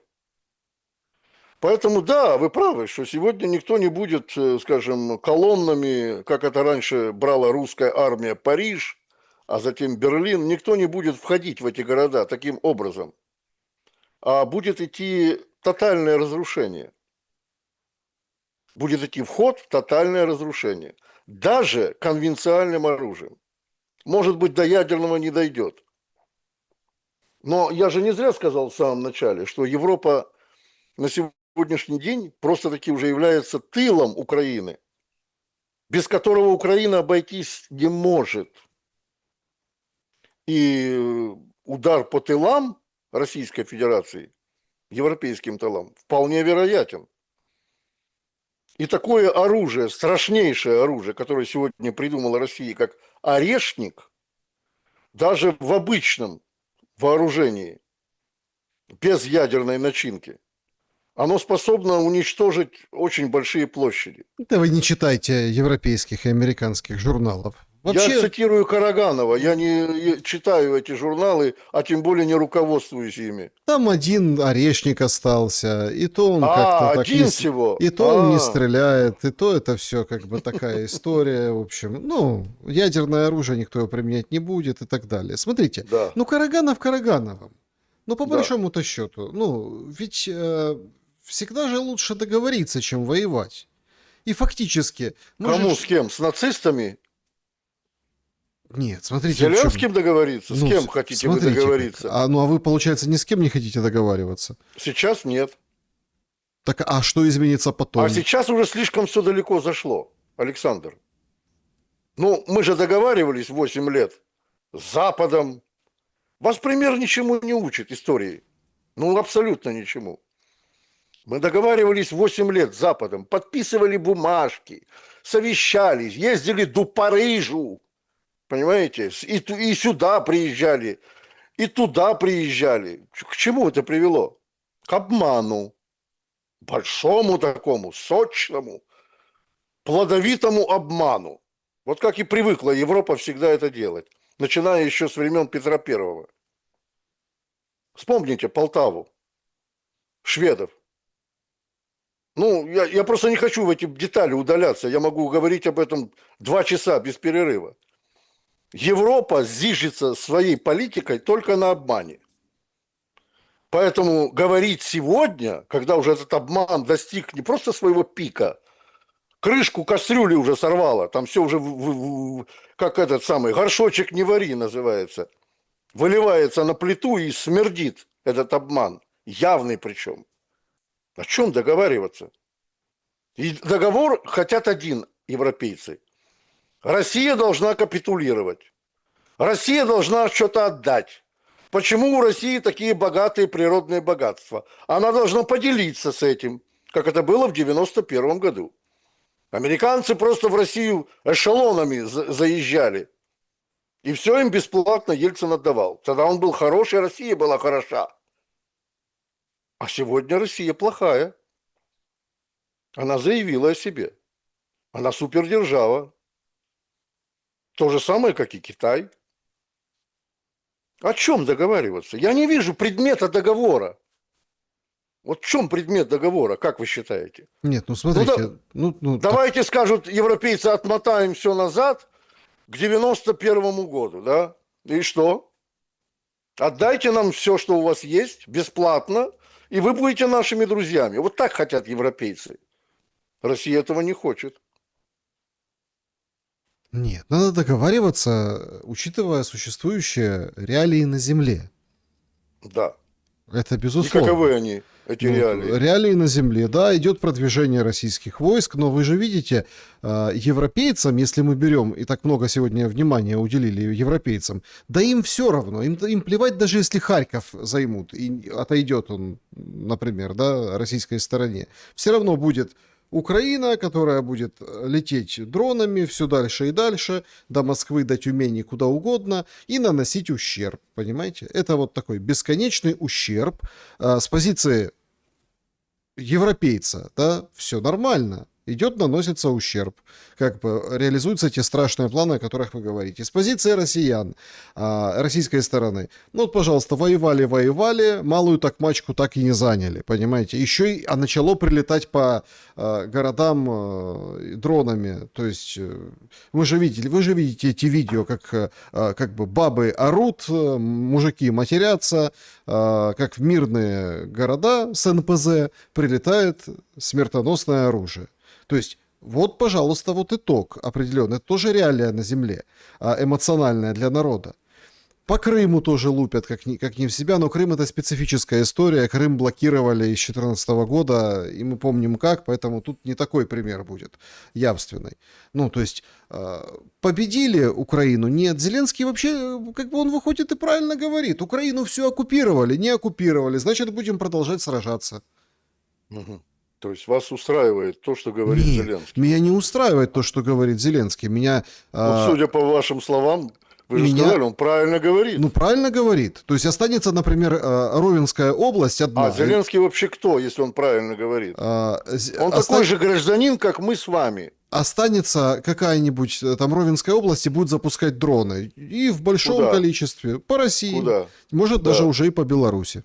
Поэтому, да, вы правы, что сегодня никто не будет, скажем, колоннами, как это раньше брала русская армия Париж, а затем Берлин, никто не будет входить в эти города таким образом, а будет идти тотальное разрушение. Будет идти вход в тотальное разрушение. Даже конвенциальным оружием. Может быть, до ядерного не дойдет. Но я же не зря сказал в самом начале, что Европа на сегодняшний день просто-таки уже является тылом Украины, без которого Украина обойтись не может. И удар по тылам Российской Федерации, европейским тылам, вполне вероятен. И такое оружие, страшнейшее оружие, которое сегодня придумала Россия, как орешник, даже в обычном вооружении, без ядерной начинки, оно способно уничтожить очень большие площади. Да вы не читайте европейских и американских журналов. Я Вообще, цитирую Караганова, я не читаю эти журналы, а тем более не руководствуюсь ими. там один орешник остался, и то он как-то так один не... всего? И то он не стреляет, и то это все как бы такая история, в общем. Ну, ядерное оружие никто его применять не будет и так далее. Смотрите, Да, ну Караганов Карагановым. Ну, по да. большому-то счету, ну, ведь всегда же лучше договориться, чем воевать. И фактически... мы Кому, же... с кем? С нацистами? Нет, С смотрите, в чём- Зеленским договориться? С Ну, кем хотите вы смотрите как. договориться? Ну, а вы, получается, ни с кем не хотите договариваться? Сейчас нет. Так, а что изменится потом? А сейчас уже слишком все далеко зашло, Александр. Ну, мы же договаривались 8 лет с Западом. Вас пример ничему не учит истории. Ну, абсолютно ничему. Мы договаривались 8 лет с Западом, подписывали бумажки, совещались, ездили до Парижу, понимаете, и сюда приезжали, и туда приезжали. К чему это привело? К обману, большому такому, сочному, плодовитому обману. Вот как и привыкла Европа всегда это делать, начиная еще с времен Петра Первого. Вспомните Полтаву, шведов. Ну, я просто не хочу в эти детали удаляться. Я могу говорить об этом 2 часа без перерыва. Европа зиждется своей политикой только на обмане. Поэтому говорить сегодня, когда уже этот обман достиг не просто своего пика, крышку кастрюли уже сорвало, там все уже, как этот самый, горшочек не вари называется, выливается на плиту и смердит этот обман, явный причем. О чем договариваться? И договор хотят один европейцы. Россия должна капитулировать. Россия должна что-то отдать. Почему у России такие богатые природные богатства? Она должна поделиться с этим, как это было в 91 году. Американцы просто в Россию эшелонами заезжали. И все им бесплатно Ельцин отдавал. Тогда он был хороший, Россия была хороша. А сегодня Россия плохая. Она заявила о себе. Она супердержава. То же самое, как и Китай. О чем договариваться? Я не вижу предмета договора. Вот в чем предмет договора, как вы считаете? Нет, ну Ну, смотрите, так, давайте, скажут европейцы, отмотаем все назад к 91 году, да? И что? Отдайте нам все, что у вас есть, бесплатно, и вы будете нашими друзьями. Вот так хотят европейцы. Россия этого не хочет. нет, надо договариваться, учитывая существующие реалии на Земле. Да. Это И безусловно. каковы они, эти Ну, реалии? реалии на Земле, да, идет продвижение российских войск, но вы же видите, европейцам, если мы берем, и так много сегодня внимания уделили европейцам, да им все равно, им плевать, даже если Харьков займут, и отойдет он, например, да, российской стороне, все равно будет Украина, которая будет лететь дронами все дальше и дальше, до Москвы, до Тюмени, куда угодно, и наносить ущерб, понимаете? Это вот такой бесконечный ущерб. С позиции европейца, да, все нормально. Идет, наносится ущерб. Как бы реализуются те страшные планы, о которых вы говорите. С позиции россиян, российской стороны. Ну вот, пожалуйста, воевали, малую такмачку так и не заняли, понимаете. Еще и начало прилетать по городам дронами. То есть вы же видите эти видео, как бы бабы орут, мужики матерятся, как в мирные города с НПЗ прилетает смертоносное оружие. То есть, вот, пожалуйста, вот итог определенный. Это тоже реалия на земле, эмоциональная для народа. По Крыму тоже лупят, как не в себя, но Крым — это специфическая история. Крым блокировали с 2014 года, и мы помним как, поэтому тут не такой пример будет явственный. Ну, то есть, победили Украину? Нет. Зеленский вообще, как бы он выходит и правильно говорит. Украину все оккупировали, не оккупировали, значит, будем продолжать сражаться. Угу. То есть вас устраивает то, что говорит Нет, Зеленский? меня не устраивает то, что говорит Зеленский. Вот судя по вашим словам, вы же меня, сказали, он правильно говорит. ну, правильно говорит. То есть останется, например, Ровенская область одна. А Зеленский вообще кто, если он правильно говорит? Он такой же гражданин, как мы с вами. Останется какая-нибудь там Ровенская область и будет запускать дроны. И в большом Куда? количестве. По России. Куда? Может, Да. даже уже и по Беларуси.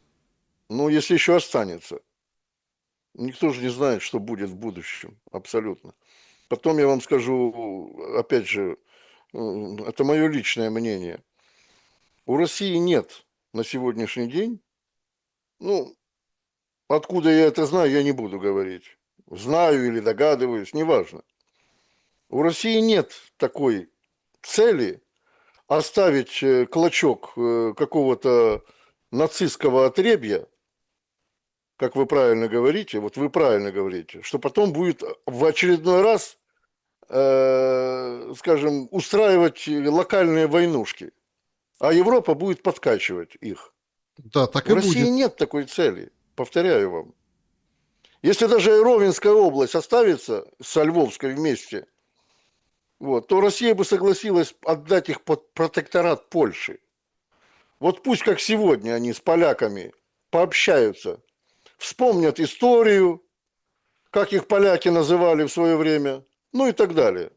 Ну, если еще останется. Никто же не знает, что будет в будущем. Абсолютно. Потом я вам скажу, опять же, это мое личное мнение. У России нет на сегодняшний день, ну, откуда я это знаю, я не буду говорить. Знаю или догадываюсь, неважно. У России нет такой цели оставить клочок какого-то нацистского отребья, как вы правильно говорите, вот вы правильно говорите, что потом будет в очередной раз, скажем, устраивать локальные войнушки, а Европа будет подкачивать их. Да, так У и России будет. нет такой цели, повторяю вам. Если даже Ровенская область оставится со Львовской вместе, вот, то Россия бы согласилась отдать их под протекторат Польши. Вот пусть как сегодня они с поляками пообщаются, вспомнят историю, как их поляки называли в свое время, ну и так далее.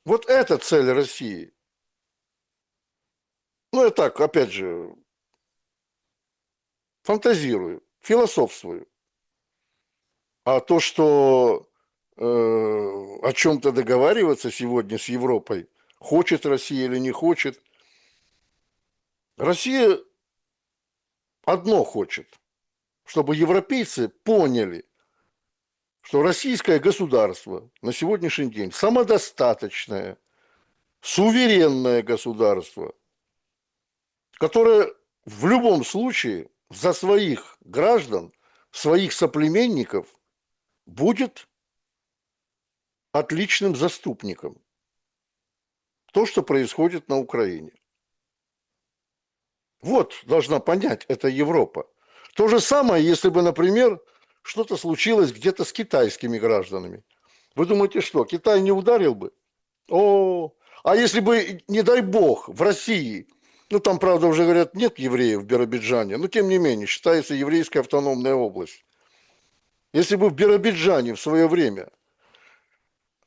Вот это цель России. Ну, я так, опять же, фантазирую, философствую. А то, что о чем-то договариваться сегодня с Европой, хочет Россия или не хочет, Россия одно хочет, чтобы европейцы поняли, что российское государство на сегодняшний день самодостаточное, суверенное государство, которое в любом случае за своих граждан своих соплеменников будет отличным заступником. То, что происходит на Украине. Вот должна понять эта Европа. То же самое, если бы, например, что-то случилось где-то с китайскими гражданами. Вы думаете, что, Китай не ударил бы? А если бы, не дай бог, в России, ну там, правда, уже говорят, нет евреев в Биробиджане, но тем не менее, считается еврейская автономная область. Если бы в Биробиджане в свое время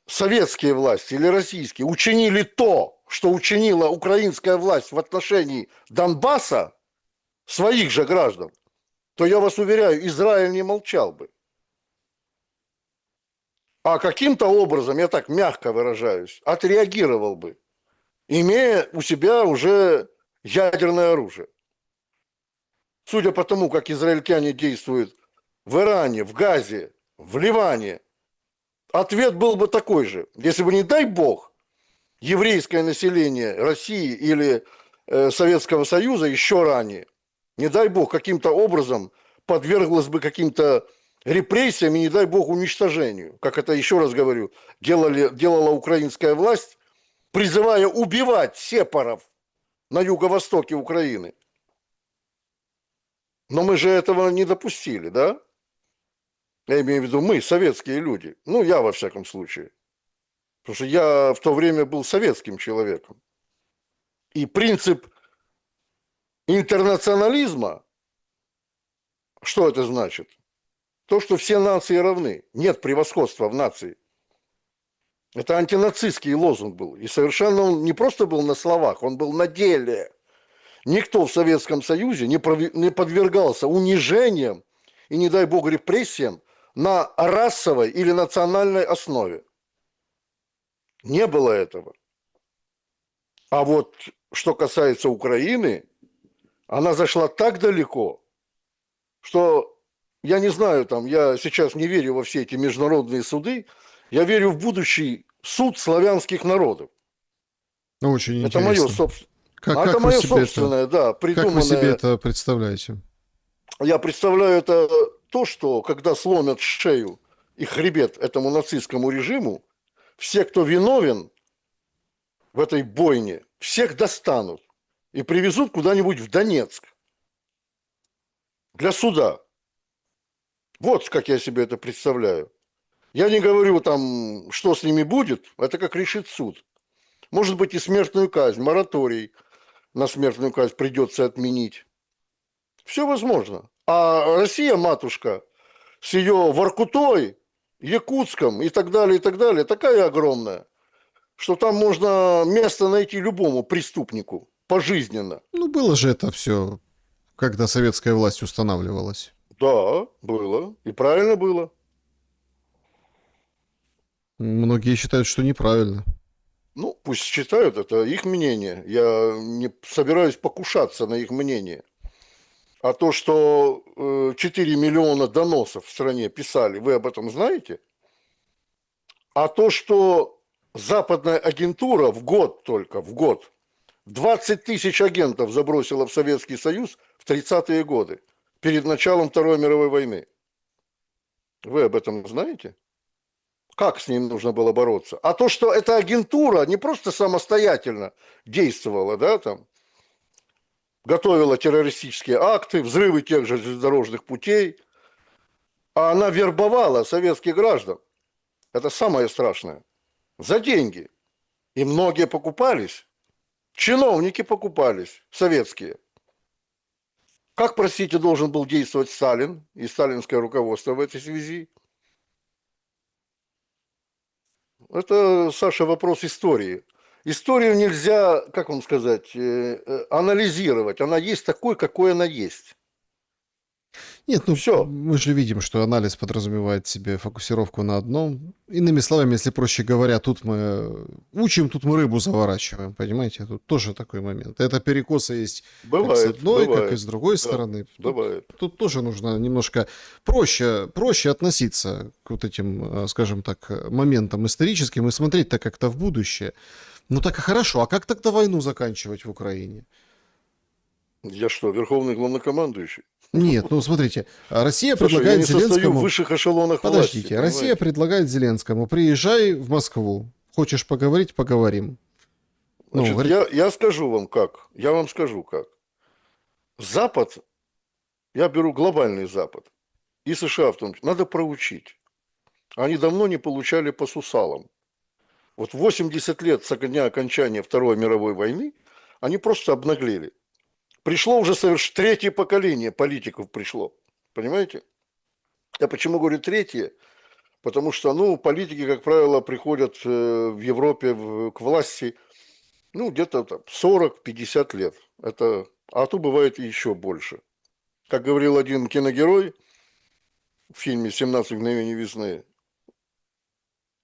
советские власти или российские учинили то, что учинила украинская власть в отношении Донбасса, своих же граждан, то я вас уверяю, Израиль не молчал бы. А каким-то образом, я так мягко выражаюсь, отреагировал бы, имея у себя уже ядерное оружие. Судя по тому, как израильтяне действуют в Иране, в Газе, в Ливане, ответ был бы такой же. Если бы, не дай бог, еврейское население России или Советского Союза еще ранее, не дай бог, каким-то образом подверглось бы каким-то репрессиям и, не дай бог, уничтожению. Как это, еще раз говорю, делала украинская власть, призывая убивать сепаров на юго-востоке Украины. Но мы же этого не допустили, да? Я имею в виду мы, советские люди. Ну, я во всяком случае. Потому что я в то время был советским человеком. И принцип интернационализма, что это значит? То, что все нации равны. Нет превосходства в нации. Это антинацистский лозунг был. И совершенно он не просто был на словах, он был на деле. Никто в Советском Союзе не подвергался унижениям и, не дай бог, репрессиям на расовой или национальной основе. Не было этого. А вот что касается Украины, она зашла так далеко, что я не знаю, там, я сейчас не верю во все эти международные суды, я верю в будущий суд славянских народов. Очень Это мое интересно. собственное. Как Это вы мое себе это, собственное, да, как вы себе придуманное. это представляете? Я представляю это то, что когда сломят шею и хребет этому нацистскому режиму, все, кто виновен в этой бойне, всех достанут и привезут куда-нибудь в Донецк для суда. Вот как я себе это представляю. Я не говорю там, что с ними будет, это как решит суд. Может быть и смертную казнь, мораторий на смертную казнь придется отменить. Все возможно. А Россия, матушка, с ее Воркутой, Якутском и так далее, такая огромная, что там можно место найти любому преступнику пожизненно. Ну, было же это все, когда советская власть устанавливалась. Да, было. И правильно было. Многие считают, что неправильно. Ну, пусть считают, это их мнение. Я не собираюсь покушаться на их мнение. А то, что 4 миллиона доносов в стране писали, вы об этом знаете? А то, что западная агентура в год только, в год, 20 тысяч агентов забросила в Советский Союз в 30-е годы, перед началом Второй мировой войны. Вы об этом знаете? Как с ним нужно было бороться? А то, что эта агентура не просто самостоятельно действовала, да, там, готовила террористические акты, взрывы тех же железнодорожных путей, а она вербовала советских граждан. Это самое страшное. За деньги. И многие покупались. Чиновники покупались, советские. Как, простите, должен был действовать Сталин и сталинское руководство в этой связи? Это, Саша, вопрос истории. Историю нельзя, как вам сказать, анализировать. Она есть такой, какой она есть. Нет, ну Все. мы же видим, что анализ подразумевает себе фокусировку на одном. Иными словами, если проще говоря, тут мы учим, тут мы рыбу заворачиваем, понимаете? Тут тоже такой момент. Это перекосы есть как с Бывает, одной, как и бывает. с другой Да, стороны. бывает. Тут тоже нужно немножко проще относиться к вот этим, скажем так, моментам историческим и смотреть-то как-то в будущее. Ну так и хорошо, а как тогда войну заканчивать в Украине? Я что, верховный главнокомандующий? Нет, ну смотрите, Россия Слушай, я предлагает не состою в Зеленскому... высших эшелонах власти, Подождите, Россия понимаете? предлагает Зеленскому, приезжай в Москву. Хочешь поговорить, поговорим. Ну, Значит, говорит, я скажу вам как. Я вам скажу как. Запад, я беру глобальный Запад, и США в том числе, надо проучить. Они давно не получали по сусалам. Вот 80 лет со дня окончания Второй мировой войны они просто обнаглели. Пришло уже совершенно третье поколение политиков пришло. Понимаете? Я почему говорю третье? Потому что, ну, политики, как правило, приходят в Европе к власти, ну, где-то 40-50 лет. Это, а то бывает и еще больше. Как говорил один киногерой в фильме «17 мгновений весны»,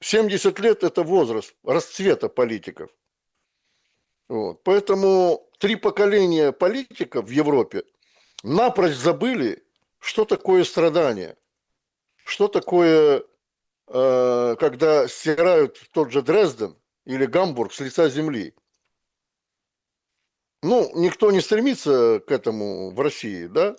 70 лет – это возраст расцвета политиков. Вот. Поэтому 3 поколения политиков в Европе напрочь забыли, что такое страдание, что такое, когда стирают тот же Дрезден или Гамбург с лица земли. Ну, никто не стремится к этому в России, да?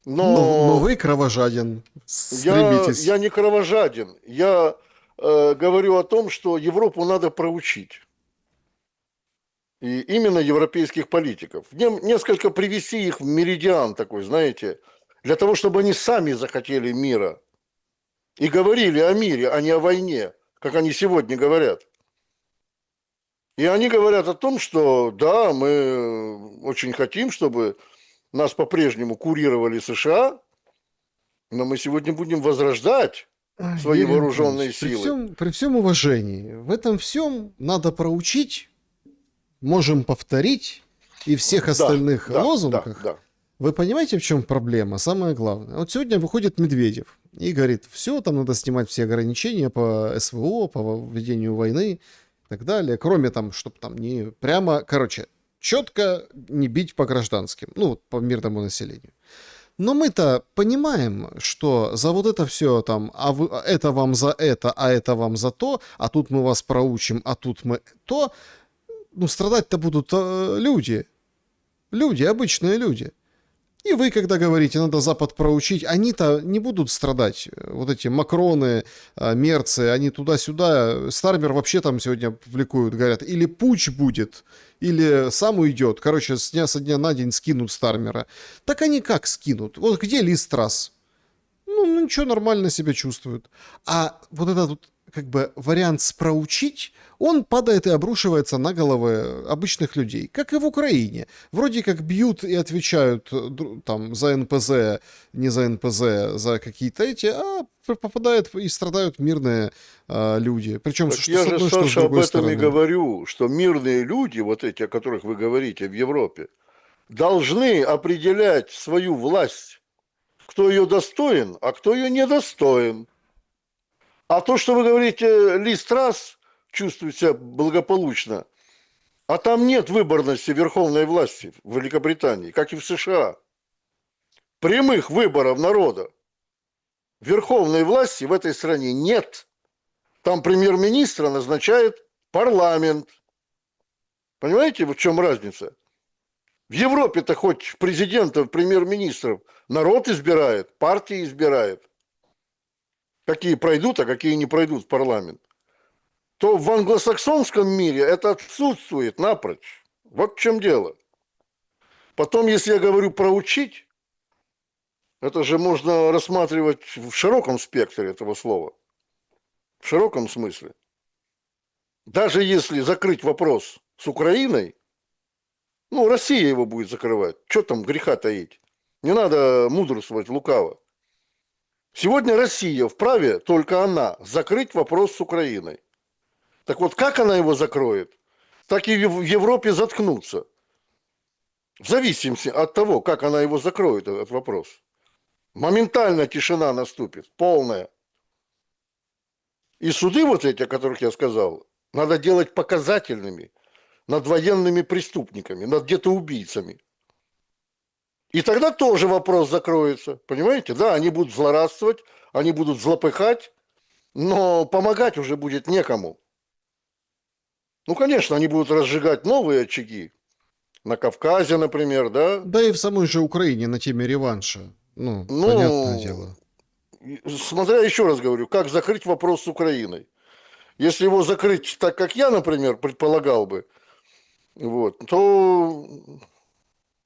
но Но вы кровожаден, я стремитесь. не кровожаден. Я говорю о том, что Европу надо проучить. И именно европейских политиков. Несколько привести их в меридиан такой, знаете, для того, чтобы они сами захотели мира. И говорили о мире, а не о войне, как они сегодня говорят. И они говорят о том, что да, мы очень хотим, чтобы нас по-прежнему курировали США, но мы сегодня будем возрождать свои Юрий вооруженные Анатольевич, силы. при всем уважении, в этом всем надо проучить, можем повторить, и всех Да, остальных да, да, лозунгах. да. Вы понимаете, в чем проблема? Самое главное. Вот сегодня выходит Медведев и говорит, все, там надо снимать все ограничения по СВО, по введению войны и так далее. Кроме там, чтобы там не прямо, короче, четко не бить по гражданским, ну, по мирному населению. Но мы-то понимаем, что за вот это все там, это вам за это, а это вам за то, а тут мы вас проучим, а тут мы то, ну, страдать-то будут люди. Люди, обычные люди. И вы, когда говорите, надо Запад проучить, они-то не будут страдать. Вот эти Макроны, Мерцы, они туда-сюда. Стармер вообще там сегодня публикуют, говорят, или путч будет, или сам уйдет. Короче, со дня на день скинут Стармера. Так они как скинут? Вот где Ли Страс? Ну, ничего, нормально себя чувствуют. А вот этот вот, как бы, вариант с проучить, он падает и обрушивается на головы обычных людей, как и в Украине. Вроде как бьют и отвечают там за НПЗ, не за НПЗ, за какие-то эти, а попадают и страдают мирные люди. Причем Так что я с же, одной, что с Саша, об другой этом и стороны. говорю, что мирные люди, вот эти, о которых вы говорите в Европе, должны определять свою власть, кто ее достоин, а кто ее недостоин. А то, что вы говорите, Ли Страс чувствует себя благополучно, а там нет выборности верховной власти в Великобритании, как и в США. Прямых выборов народа. Верховной власти в этой стране нет. Там премьер-министра назначает парламент. Понимаете, в чем разница? В Европе-то хоть президентов, премьер-министров народ избирает, партия избирает. Какие пройдут, а какие не пройдут в парламент. То в англосаксонском мире это отсутствует напрочь. Вот в чем дело. Потом, если я говорю про учить, это же можно рассматривать в широком спектре этого слова. В широком смысле. Даже если закрыть вопрос с Украиной, ну, Россия его будет закрывать. Что там греха таить? Не надо мудрствовать лукаво. Сегодня Россия вправе, только она, закрыть вопрос с Украиной. Так вот, как она его закроет, так и в Европе заткнуться. В зависимости от того, как она его закроет, этот вопрос. Моментально тишина наступит, полная. И суды вот эти, о которых я сказал, надо делать показательными над военными преступниками, над где-то убийцами. И тогда тоже вопрос закроется, понимаете? Да, они будут злорадствовать, они будут злопыхать, но помогать уже будет некому. Ну, конечно, они будут разжигать новые очаги, на Кавказе, например, да? Да и в самой же Украине на теме реванша. Ну, понятное дело. Смотря, еще раз говорю, как закрыть вопрос с Украиной. Если его закрыть так, как я, например, предполагал бы, вот, то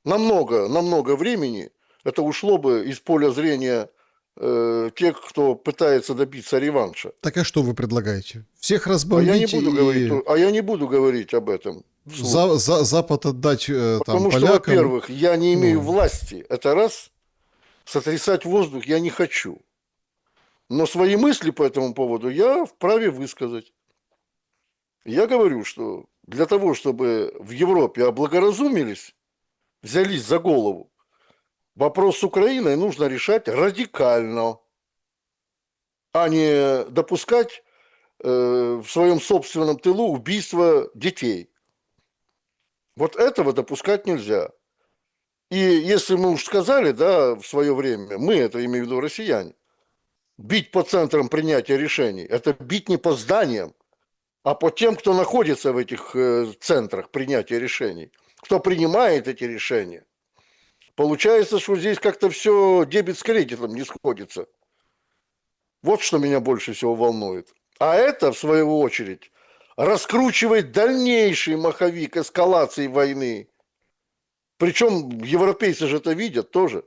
намного времени это ушло бы из поля зрения тех, кто пытается добиться реванша. Так а что вы предлагаете? Всех А я разбомбить не буду говорить об этом вслух. Запад отдать там Потому что, полякам? во-первых, я не имею Ну. власти. Это раз. Сотрясать воздух я не хочу. Но свои мысли по этому поводу я вправе высказать. Я говорю, что для того, чтобы в Европе облагоразумились, взялись за голову, вопрос с Украиной нужно решать радикально, а не допускать в своем собственном тылу убийство детей. Вот этого допускать нельзя. И если мы уж сказали, да, в свое время, мы, это имею в виду россияне, бить по центрам принятия решений, это бить не по зданиям, а по тем, кто находится в этих центрах принятия решений, кто принимает эти решения. Получается, что здесь как-то все дебет с кредитом не сходится. Вот что меня больше всего волнует. А это, в свою очередь, раскручивает дальнейший маховик эскалации войны. Причем европейцы же это видят тоже.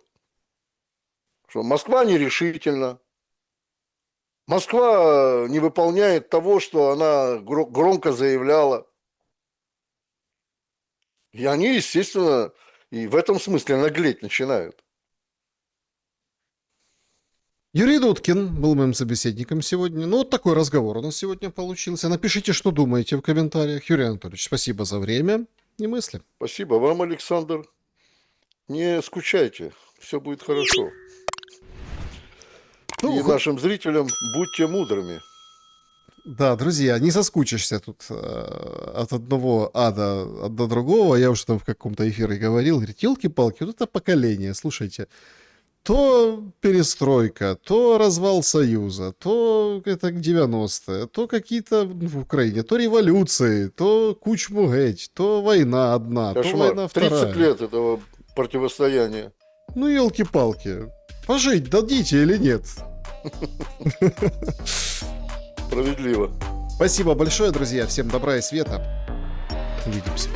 Что Москва нерешительна. Москва не выполняет того, что она громко заявляла. И они, естественно, и в этом смысле наглеть начинают. Юрий Дудкин был моим собеседником сегодня. Ну, вот такой разговор у нас сегодня получился. Напишите, что думаете в комментариях. Юрий Анатольевич, спасибо за время и мысли. Спасибо вам, Александр. Не скучайте, все будет хорошо. Ну, И нашим зрителям будьте мудрыми. Да, друзья, не соскучишься тут от одного ада до другого. Я уже там в каком-то эфире говорил. Говорит, елки-палки, вот это поколение, слушайте. То перестройка, то развал Союза, то это 90-е, то какие-то в Украине, то революции, то Кучму геть, то война одна, то Кошмар. война вторая. 30 лет этого противостояния. Ну, елки-палки, пожить дадите или нет? Справедливо. Спасибо большое, друзья. Всем добра и света. Увидимся.